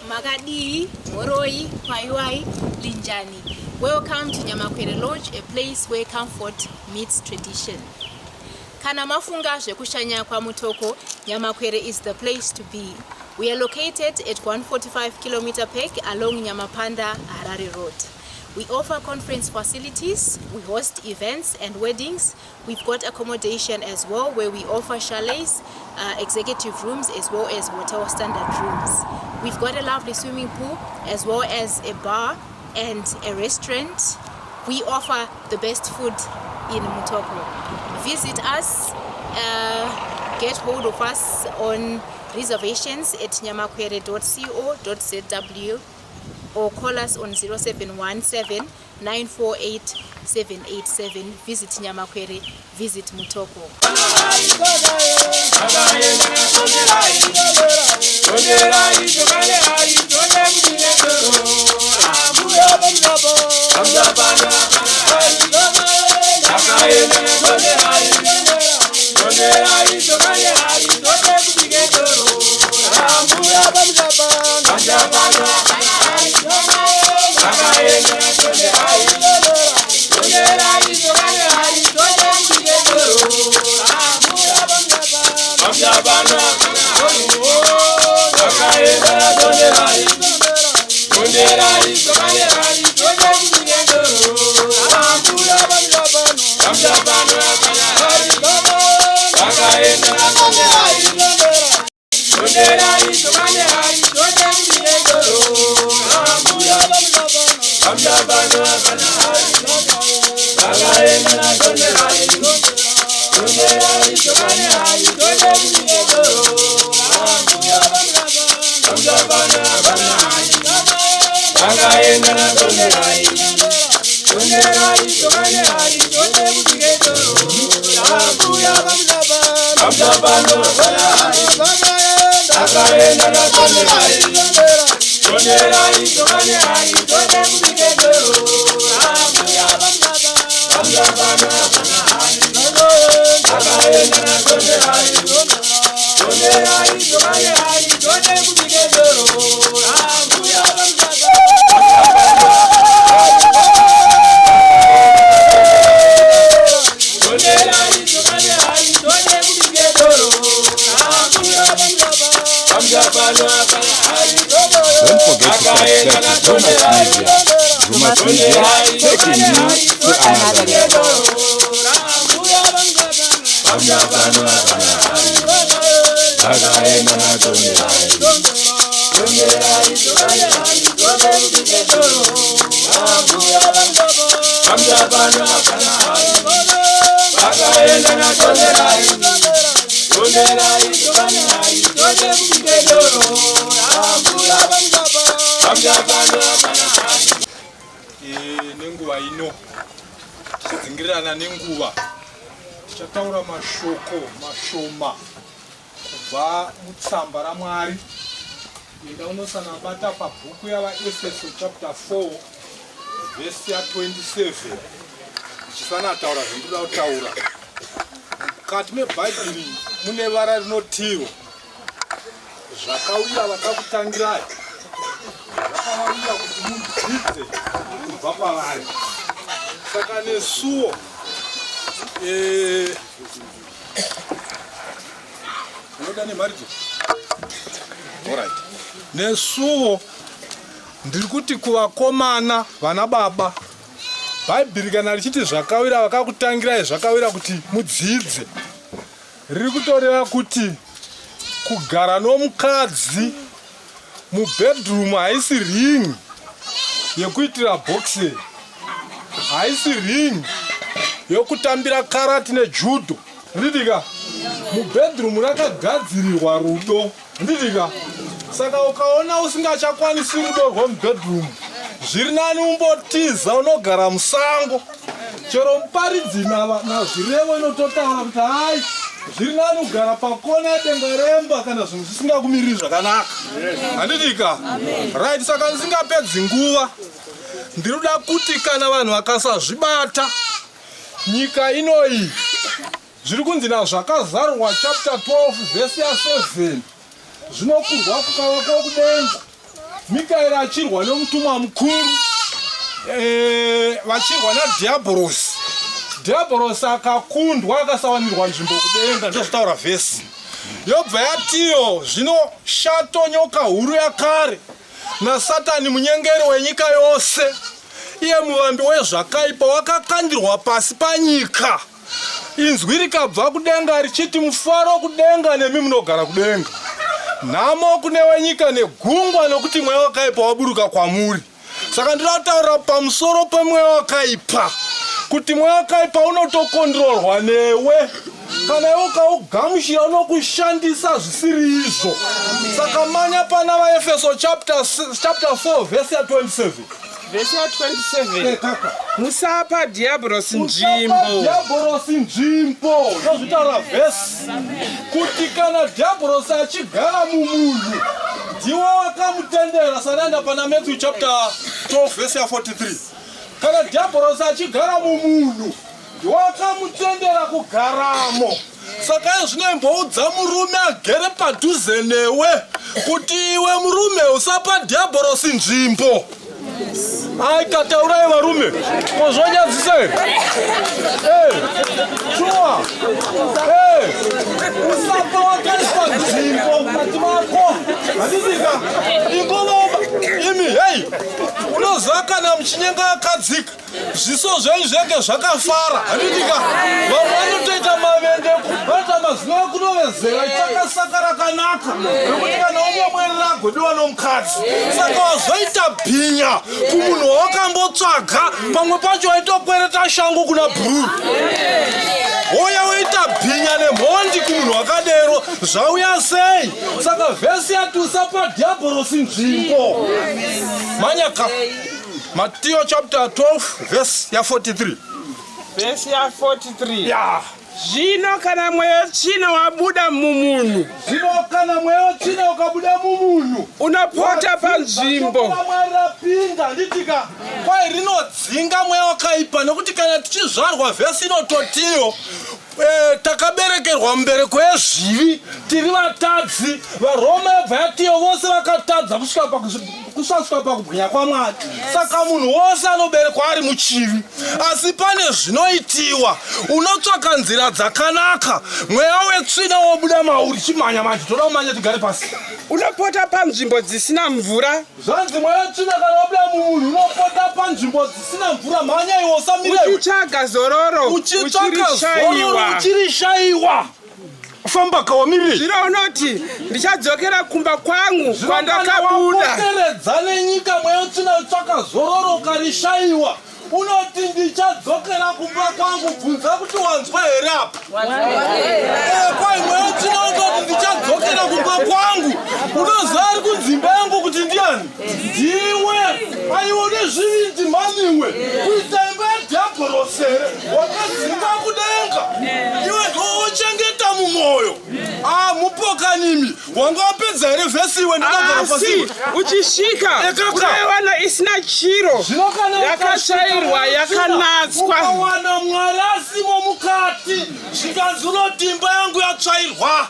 Magadi, Moroi, Paiwai, Linjani. Welcome to Nyamakwere Lodge, a place where comfort meets tradition. Kana mafunga zvekushanya kwa Mutoko, Nyamakwere is the place to be. We are located at 145 km Pek along Nyamapanda, Harare Road. We offer conference facilities, we host events and weddings. We've got accommodation as well where we offer chalets, executive rooms as well as hotel standard rooms. We've got a lovely swimming pool as well as a bar and a restaurant. We offer the best food in Mutoko. Visit us, get hold of us on reservations at nyamakwere.co.zw or call us on 0717 948 787. Visit Nyamakwere, visit Mutoko. Don't forget to subscribe to Rumas Media, taking you to another level. Nenguva ino tichidzingirirana nenguva tichataura mashoko mashoma kubva mutsamba raMwari. Enda unosanabata pabhuku yavaEfeso chapter 4 verse 27 tichisanataura zvendoda kutaura. Mukati mebhaibheri mune vara rinotiwo zvakawira vakakutangirai, zvakawira kuti mudzidze kubva kwavari. Saka nesuwo unoda nemaridzo alright, nesuwo ndiri kuti kuvakomana vana baba, bhaibheri kana richiti zvakawira vakakutangirai, zvakawira kuti mudzidze, riri kutoreva kuti kugara nomukadzi mubedroom haisi ring yekuitira boxing, haisi ring yokutambira karate nejudo, ndidika. Mubedroom rakagadzirirwa rudo, ndidika. Saka ukaona usingachakwanisi rudo rwomubedroom, zviri nani umbotiza unogara musango, chero muparidzi nazvirevo inototaura kuti hai zviri nani kugara pakona yedenga remba kana zvinhu zvisingakumiriri zvakanaka, handidika. Right, saka ndisingapedzi nguva, ndiruda kuti kana vanhu vakasazvibata nyika inoyi, zviri kunzi nazvakazarwa chapter 12 verse 7 zvinokurwa kukava kwokudenga. Mikaeri achirwa nemutumwa mukuru vachirwa naDhiabhorosi. Dhiabhorosi akakundwa akasawanirwa nzvimbo kudenga, ndozvitaura vhesi. Yobva yatiyo zvino shato nyoka huru yakare naSatani munyengeri wenyika yose, iye muvambi wezvakaipa, wakakandirwa pasi panyika. Inzwi rikabva kudenga richiti, mufaro kudenga nemi munogara kudenga. Nhamo kune wenyika negungwa nokuti mweya wakaipa waburuka kwamuri. Saka ndinoda kutaura pamusoro pemweya wakaipa, kuti mweya wakaipa unotokondrolwa newe. Kana iwe ukaugamuchira unokushandisa zvisiri izvo. Saka manya pana vaEfeso chapter 4 verse 27. Verse 27. Musapa Dhiabhorosi nzvimbo. Dhiabhorosi nzvimbo. Ndozvitaura vhesi. Kuti kana Dhiabhorosi achigara mumunhu, ndiwo wakamutendera. Sanaenda pana Matthew chapter 12 verse 43. Kana Dhiabhorosi achigara mumunhu, ndiwo wakamutendera kugaramo. Saka izvinemboudza murume agere padhuze newe kuti iwe murume usapa Dhiabhorosi nzvimbo. Aikataurai varume kozvanyadzisa here? Shuwa usapa wakaiswa nzvimbo mukati mako. Handisika ingova imi hei unoziva kana muchinyenga akadzika zviso zvenyu zvenge zvakafara. Handitika vamwe vanotoita mavende vanoita mazino ekunovezera itakasaka rakanaka nokuti kana umwe mweri ragodiwa nomukadzi. Saka wazoita bhinya kumunhu wawakambotsvaga, pamwe pacho waitokwereta shangu kuna bhuru. Oya waita bhinya nemhondi kumunhu wakadero, zvauya sei? Saka vhesi yatusapa Dhiabhorosi nzvimbo. Manyaka Matthew chapter 12 verse 43. Verse 43. Yeah. Zvino kana mweya tsvina wabuda mumunhu, Zvino kana mweya tsvina ukabuda mumunhu, unopota panzvimbo. Pinga nditika kwai rinodzinga mweya wakaipa, nokuti kana tichizvarwa vhesi inototiyo takaberekerwa mubereko yezvivi, tiri vatadzi. VaRoma yabva yatiyo vose vakatadza kusvika pakubwinya kwaMwari. Saka munhu wose anoberekwa ari muchivi. Asi pane zvinoitiwa, unotsvaka nzira dzakanaka. Mweya wetsvina wobuda mauri, chimanya manje, toda kumanya tigare pasi. Unopota panzvimbo dzisina mvura. Zvanzi mweya wetsvina kana wabuda mumunhu unopota panzvimbo dzisina mvura. Manya iwe usamirewe. Uchitsvaga zororo, uchirishaiwa. Uchirishaiwa. Famba kawamirire. Zvino unoti ndichadzokera kumba kwangu kwandakabuda. Wapoteredza nenyika mweya wetsvina utsvaka zororo ukarishaiwa. Unoti ndichadzokera kumba kwangu, bvunza kuti wanzwa here apa? Kwai mweya wetsvina unoti ndichadzokera kumba kwangu. Unoziva ari kunzimba yangu kuti ndiani? Ndiwe. Aiwe nezvivindi mhaniwe. Kuita imba yaDhiabhorosi wakadzinga kudenga. Iwe ndowochengeta mumwoyo. Mupokanimi wanga wapedza here vhesi iwe ndinogara pasi. Uchisvika unoiwana isina chiro, yakatsvairwa, yakanatswa. Ukawana Mwari asimo mukati, zvikanzi unoti imba yangu yatsvairwa.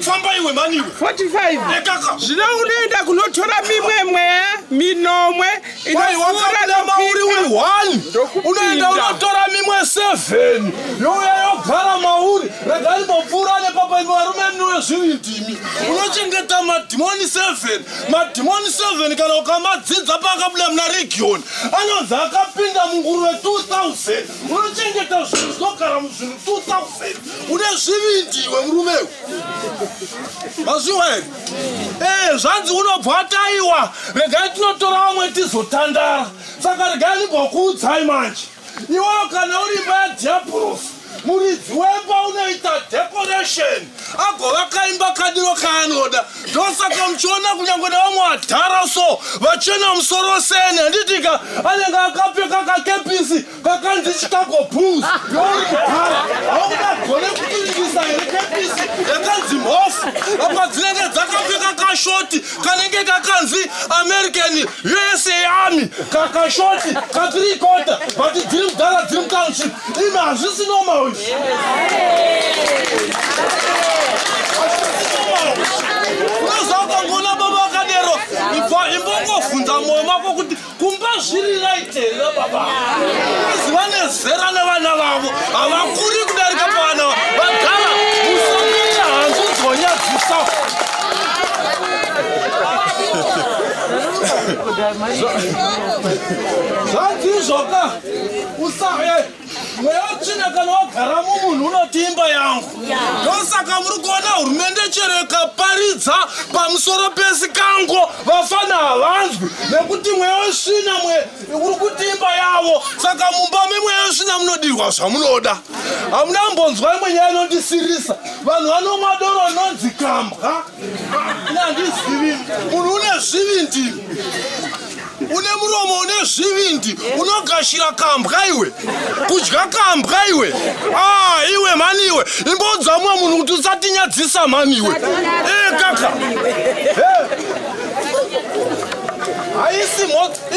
Famba iwe maniwe. 45. Zvino unoenda kunotora mimwe mweya minomwe inopfuura mauri uri 1. Unoenda unotora mimwe 7. Youya yogara mauri. Regai mopfuura nepapa imi varume mniwe zvivindimi. Unochengeta madhimoni 7. Madhimoni 7 kana ukamadzidza pakabuda muna region, anonzi akapinda munguruve 2000. Unochengeta zvinhu zvinogara muzvinhu 2000. Une zvivindi iwe murumewe. Mazviwa here? Zvanzi unobvataiwa. Regai tinotora vamwe tizotandara. Saka regai ndimbokuudzai manje. Iwewo kana uri imba yaDhiabhorosi, muridzi wemba unoita decoration, agovaka imba kadiro kaanoda. Ndosaka muchiona kunyange nevamwe vadhara so vachena musoro sene. Handitika anenge akapfeka kakepisi kakanzi Chicago Bulls. Youri kudhara haungagone kuturingisa here kepisi yakanzi mhofu. Apa dzinenge dzakapfeka kashoti kanenge kakanzi American USA Army, kakashoti ka3 quarter, but dziri mudhara dziri mutownship. Imi hazvisi normal. Unozva ukangona baba lero imbongofunza moyo mako kuti kumba zviri raitera baba ziva nezera nevana vavo havakuri kudarika pavana vagara musakaita hanzu dzonyadzisa zvadzizvoka mweya utsvina kana wagara mumunhu unoti imba yangu ndosaka muri kuona hurumende chero ikaparidza pamusoro pesikango vafana havanzwi nekuti mweya wesvina uri kuti imba yavo saka mumba memweya wesvina munodirwa zvamunoda hamuna mbonzwa imwe nyaya inondisirisa vanhu vanomwa doro rinonzi kambwa inandizivi munhu une zvivindi une muromo une zvivindi unogashira kambwa iwe kudya kambwa iwe iwe mani iwe imbodza mumwe munhu kuti usatinyadzisa mani iwe kaka haisi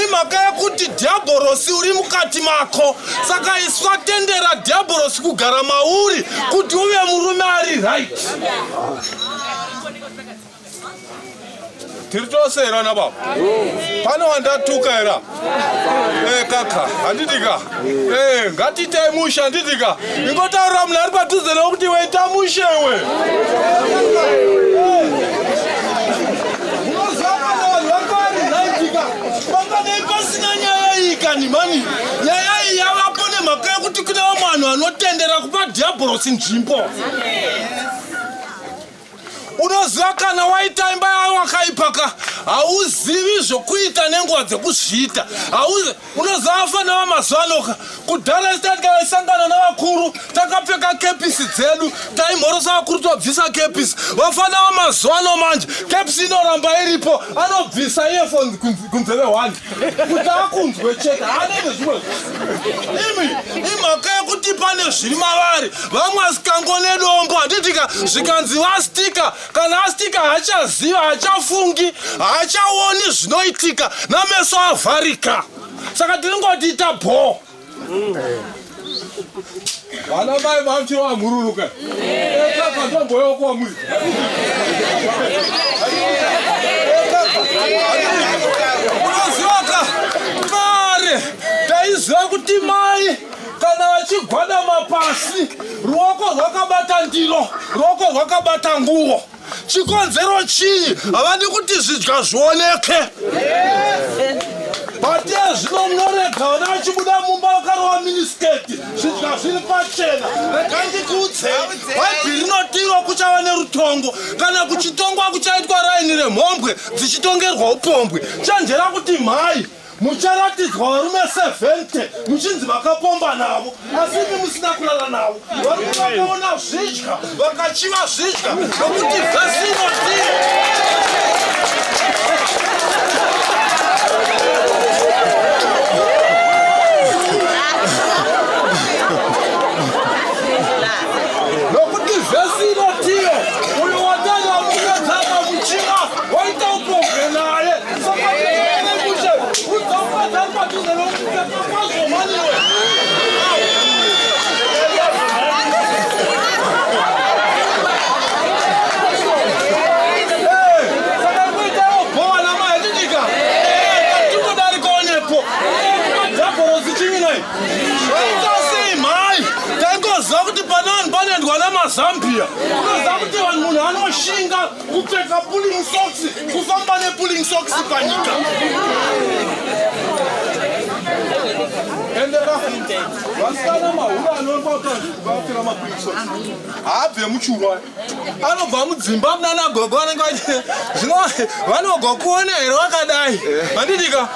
imhaka yekuti dhiabhorosi uri mukati mako saka isatendera dhiabhorosi kugara mauri kuti uve murume ari right tiri tose era na baba pane wandatuka era kaka handidika ngatiitai musha handidika ingotaurira munhu ari padhuze nekuti waita mushe we unozvakana vanhu vavari naitika panganei pasina nyaya iyi kani mani nyaya iyi yavapo nemhaka yekuti kune vamwe vanhu vanotendera kupa dhiabhorosi nzvimbo unoziva kana waita imba yavo wakaipaka hauzivi zvokuita nenguva dzekuzviita unoziva vafana vamazuva anoka kudhara isitati kavaisangana navakuru takapfeka kepisi dzedu taimhorosa vakuru tobvisa kepisi vafana vamazuva ano manje kepisi inoramba iripo anobvisa earphones kunzeve 1 kuti akunzwe chete haanenge zvimwe imi imhaka yekuti pane zviri mavari vamwe asikango nedombo handitika zvikanzi vastika kana astika haachaziva haachafungi haachaoni zvinoitika nameso avharika saka tiringoti ita bho vana mai vamchi vamhururuka kaka ndomboyokuwa muri unozivaka kare taiziva kuti mai kana vachigwadama pasi ruoko rwakabata ndiro ruoko rwakabata nguo chikonzero chii havadi kuti zvidya zvioneke bati zvino munorega vana vachibuda mumba vakarova minisketi zvidya zviri pachena regai ndikuudzei bhaibheri rinotirwa kuchava nerutongo kana kuchitongwa kuchaitwa raini remhombwe dzichitongerwa upombwe chanjera kuti mhai mucharatidzwa varume 70 muchinzi vakapomba navo asi imi musina kulala navo varume vakaona zvidya vakachiva zvidya nokuti vhesi inoti nokuti vhesi inotiyo uyo watanga mungedzaka muchina waita upombwe naye Zambia unoziva kuti munhu anoshinga kupfeka pulling socks kufamba nepulling socks panyika endera vasikana mahuru anovaapfira mapulling socks haabve muchurwa anobva mudzimba munana gogo vanenge zvino vanogwa kuona here vakadai handidika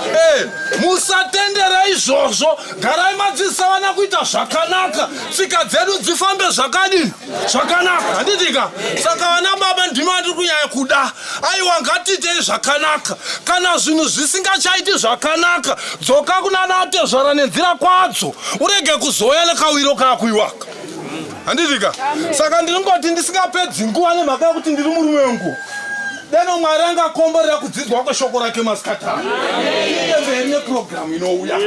musatendera izvozvo garai madzidzisa vana kuita zvakanaka tsika dzedu dzifambe zvakadini zvakanaka handidika saka vana baba ndimi vandiri kunyanya kuda aiwa ngatiitei zvakanaka kana zvinhu zvisingachaiti zvakanaka dzoka kunana atezvara nenzira kwadzo urege kuzoya nekawiro kakuiwaka handidika saka ndiringoti ndisingapedzi nguva nemhaka yekuti ndiri murume wenguva deno mwari angakomborera kudzidzwa kweshoko rake masikatano iye mberi nepurogiramu inouya.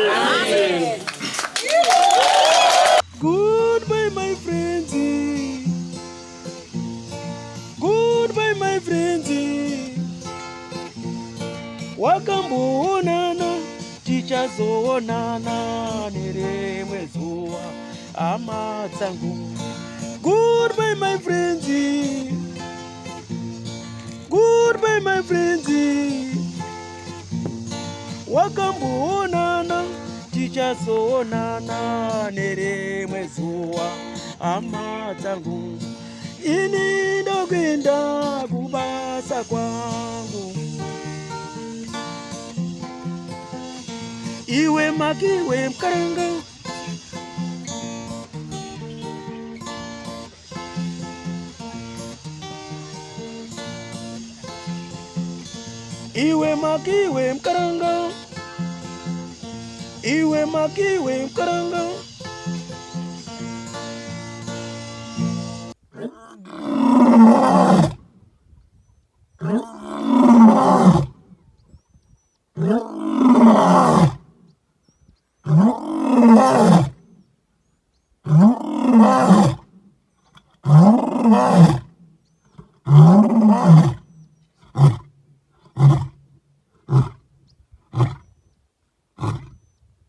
Goodbye my friends, goodbye my friends, wakamboonana tichazoonana nerimwe zuva hama dzangu. Goodbye my friends, goodbye my friends, wakamboonana tichazoonana nerimwe zuva hama dzangu. Ini ndokwenda kubasa kwangu, iwe makiwe mkaranga, iwe makiwe mkaranga, iwe makiwe mkaranga.